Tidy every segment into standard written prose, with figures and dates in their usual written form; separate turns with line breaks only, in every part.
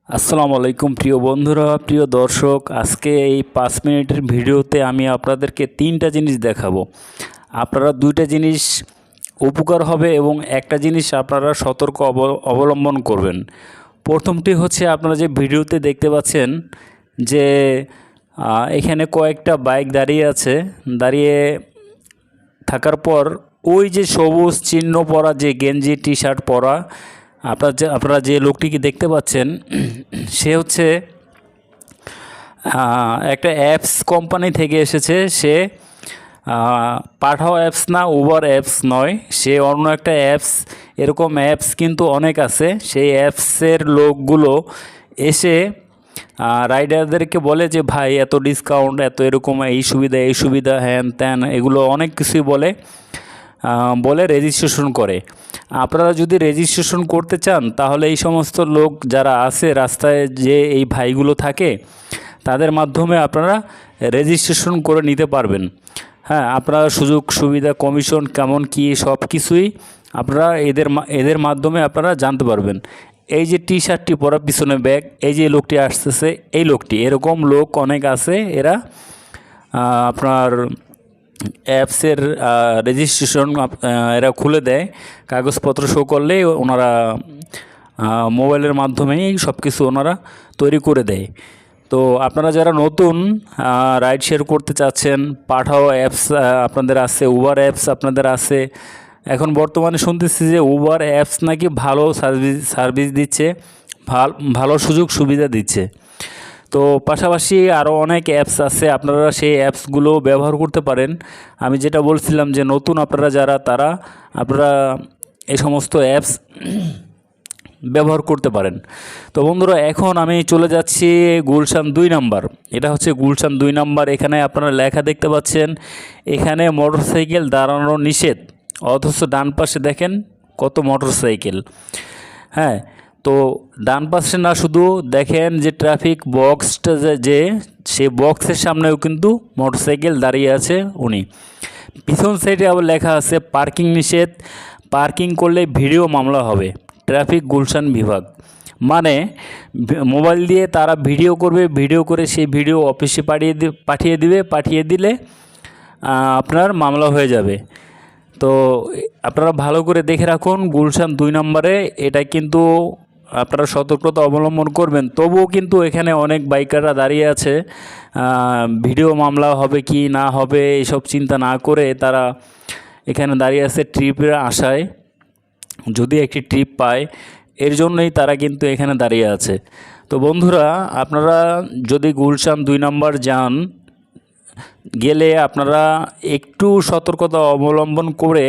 আসসালামু আলাইকুম প্রিয় বন্ধুরা, প্রিয় দর্শক। আজকে এই 5 মিনিটের ভিডিওতে আমি আপনাদেরকে 3টা জিনিস দেখাবো। আপনারা 2টা জিনিস উপকার হবে এবং একটা জিনিস আপনারা সতর্ক অবলম্বন করবেন। প্রথমটি হচ্ছে, আপনারা যে ভিডিওতে দেখতে পাচ্ছেন যে এখানে কয়েকটা বাইক দাঁড়িয়ে আছে। দাঁড়িয়ে থাকার পর ওই যে সবুজ চিহ্ন পরা যে গেঞ্জি টি শার্ট পরা আপনারা যে লোকটিকে দেখতে পাচ্ছেন, সে হচ্ছে একটা অ্যাপস কোম্পানি থেকে এসেছে। সে পাঠাও অ্যাপস না, উবার অ্যাপস নয়, সে অন্য একটা অ্যাপস। এরকম অ্যাপস কিন্তু অনেক আছে। সেই অ্যাপসের লোকগুলো এসে রাইডারদেরকে বলে যে ভাই এত ডিসকাউন্ট, এত এরকম, এই সুবিধা হ্যান ত্যান, এগুলো অনেক কিছুই বলে রেজিস্ট্রেশন করে। আপনারা যদি রেজিস্ট্রেশন করতে চান, তাহলে এই সমস্ত লোক যারা আছে রাস্তায়, যে এই ভাইগুলো থাকে, তাদের মাধ্যমে আপনারা রেজিস্ট্রেশন করে নিতে পারবেন। হ্যাঁ, আপনারা সুযোগ সুবিধা, কমিশন কেমন কি সব কিছুই আপনারা এদের মাধ্যমে আপনারা জানতে পারবেন। এই যে টি শার্টটি পরা, পিছনে ব্যাগ, এই যে লোকটি আসতেছে, এই লোকটি, এরকম লোক অনেক আছে। এরা আপনার অ্যাপসের রেজিস্ট্রেশন এরা খুলে দেয়। কাগজপত্র শো করলেই ওনারা মোবাইলের মাধ্যমেই সব কিছু ওনারা তৈরি করে দেয়। তো আপনারা যারা নতুন রাইড শেয়ার করতে চাচ্ছেন, পাঠাও অ্যাপস আপনাদের আছে, উবার অ্যাপস আপনাদের আছে। এখন বর্তমানে শুনতেছি যে উবার অ্যাপস নাকি ভালো সার্ভিস দিচ্ছে, ভালো সুযোগ সুবিধা দিচ্ছে। তো পাশাপাশি আরও অনেক অ্যাপস আছে, আপনারা সেই অ্যাপসগুলো ব্যবহার করতে পারেন। আমি যেটা বলছিলাম যে নতুন আপনারা যারা, আপনারা এই সমস্ত অ্যাপস ব্যবহার করতে পারেন। তো বন্ধুরা, এখন আমি চলে যাচ্ছি গুলশান 2 নাম্বার। এটা হচ্ছে গুলশান 2 নাম্বার। এখানে আপনারা লেখা দেখতে পাচ্ছেন, এখানে মোটরসাইকেল দাঁড়ানো নিষেধ, অথচ ডান পাশে দেখেন কত মোটরসাইকেল। হ্যাঁ, তো ডান পাশে না, শুধু দেখেন যে ট্রাফিক বক্সটা যে সেই বক্সের সামনেও কিন্তু মোটরসাইকেল দাঁড়িয়ে আছে উনি। পিছন সাইডে আবার লেখা আছে পার্কিং নিষেধ, পার্কিং করলে ভিডিও মামলা হবে, ট্রাফিক গুলশান বিভাগ। মানে মোবাইল দিয়ে তারা ভিডিও করবে, ভিডিও করে সেই ভিডিও অফিসে পাঠিয়ে দিলে আপনার মামলা হয়ে যাবে। তো আপনারা ভালো করে দেখে রাখুন, গুলশান 2 নম্বরে এটা কিন্তু আপনারা সতর্কতা অবলম্বন করবেন। তবুও কিন্তু এখানে অনেক বাইকাররা দাঁড়িয়ে আছে, ভিডিও মামলা হবে কি না হবে এইসব চিন্তা না করে তারা এখানে দাঁড়িয়ে আছে ট্রিপের আশায়, যদি একটি ট্রিপ পায়, এর জন্যই তারা কিন্তু এখানে দাঁড়িয়ে আছে। তো বন্ধুরা, আপনারা যদি গুলশান 2 নম্বর যান, গেলে আপনারা একটু সতর্কতা অবলম্বন করে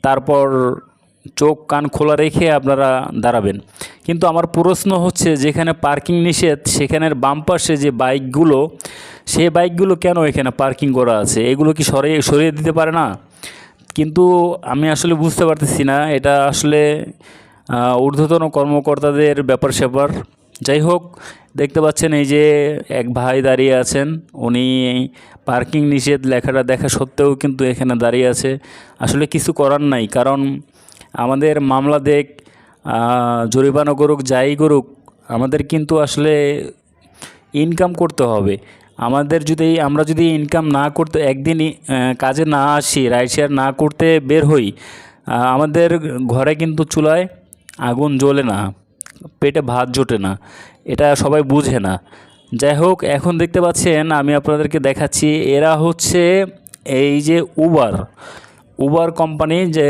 তারপর চোখ কান খোলা রেখে আপনারা দাঁড়াবেন। কিন্তু আমার প্রশ্ন হচ্ছে, যেখানে পার্কিং নিষেধ, সেখানের বাম পাশে যে বাইকগুলো, সেই বাইকগুলো কেন এখানে পার্কিং করা আছে? এগুলো কি সরিয়ে দিতে পারে না? কিন্তু আমি আসলে বুঝতে পারতেছি না। এটা আসলে ঊর্ধ্বতন কর্মকর্তাদের ব্যাপার। যাই হোক, দেখতে পাচ্ছেন এই যে এক ভাই দাঁড়িয়ে আছেন, উনি পার্কিং নিষেধ লেখাটা দেখা সত্ত্বেও কিন্তু এখানে দাঁড়িয়ে আছে। আসলে কিছু করার নাই, কারণ আমাদের মামলা দেখ, জরিমানা করুক, যাই করুক, আমাদের কিন্তু আসলে ইনকাম করতে হবে। আমরা যদি ইনকাম না করতে, একদিন কাজে না আসি, রাইড শেয়ার না করতে বের হই, আমাদের ঘরে কিন্তু চুলায় আগুন জ্বলে না, পেটে ভাত জোটে না, এটা সবাই বুঝে না। যাই হোক, এখন দেখতে পাচ্ছেন, আমি আপনাদেরকে দেখাচ্ছি, এরা হচ্ছে এই যে উবার কোম্পানি, যে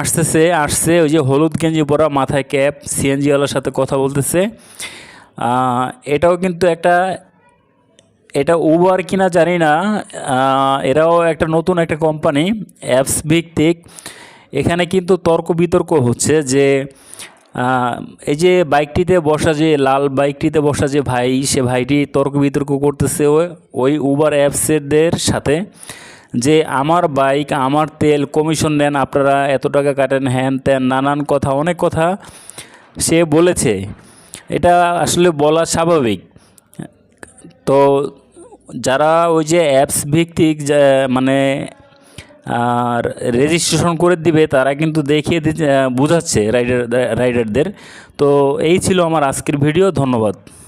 আসছে ওই যে হলুদ গেঞ্জি পরা, মাথায় ক্যাপ, সিএনজিওয়ালার সাথে কথা বলতেছে। এটাও কিন্তু এটা উবার কিনা জানি না, এরাও একটা নতুন একটা কোম্পানি, অ্যাপস ভিত্তিক। এখানে কিন্তু তর্ক বিতর্ক হচ্ছে যে এই যে বাইকটিতে বসা, যে লাল বাইকটিতে বসা যে ভাই, সে ভাইটি তর্ক বিতর্ক করতেছে ওই উবার অ্যাপসের সাথে, যে আমার বাইক, আমার তেল, কমিশন নেন আপনারা, এত টাকা কাটেন, হ্যান ত্যান, নানান কথা, অনেক কথা সে বলেছে। এটা আসলে বলা স্বাভাবিক। তো যারা ওই যে অ্যাপস ভিত্তিক, মানে আর রেজিস্ট্রেশন করে দিবে তারা কিন্তু দেখিয়ে বুঝাচ্ছে রাইডারদের। তো এই ছিল আমার আজকের ভিডিও। ধন্যবাদ।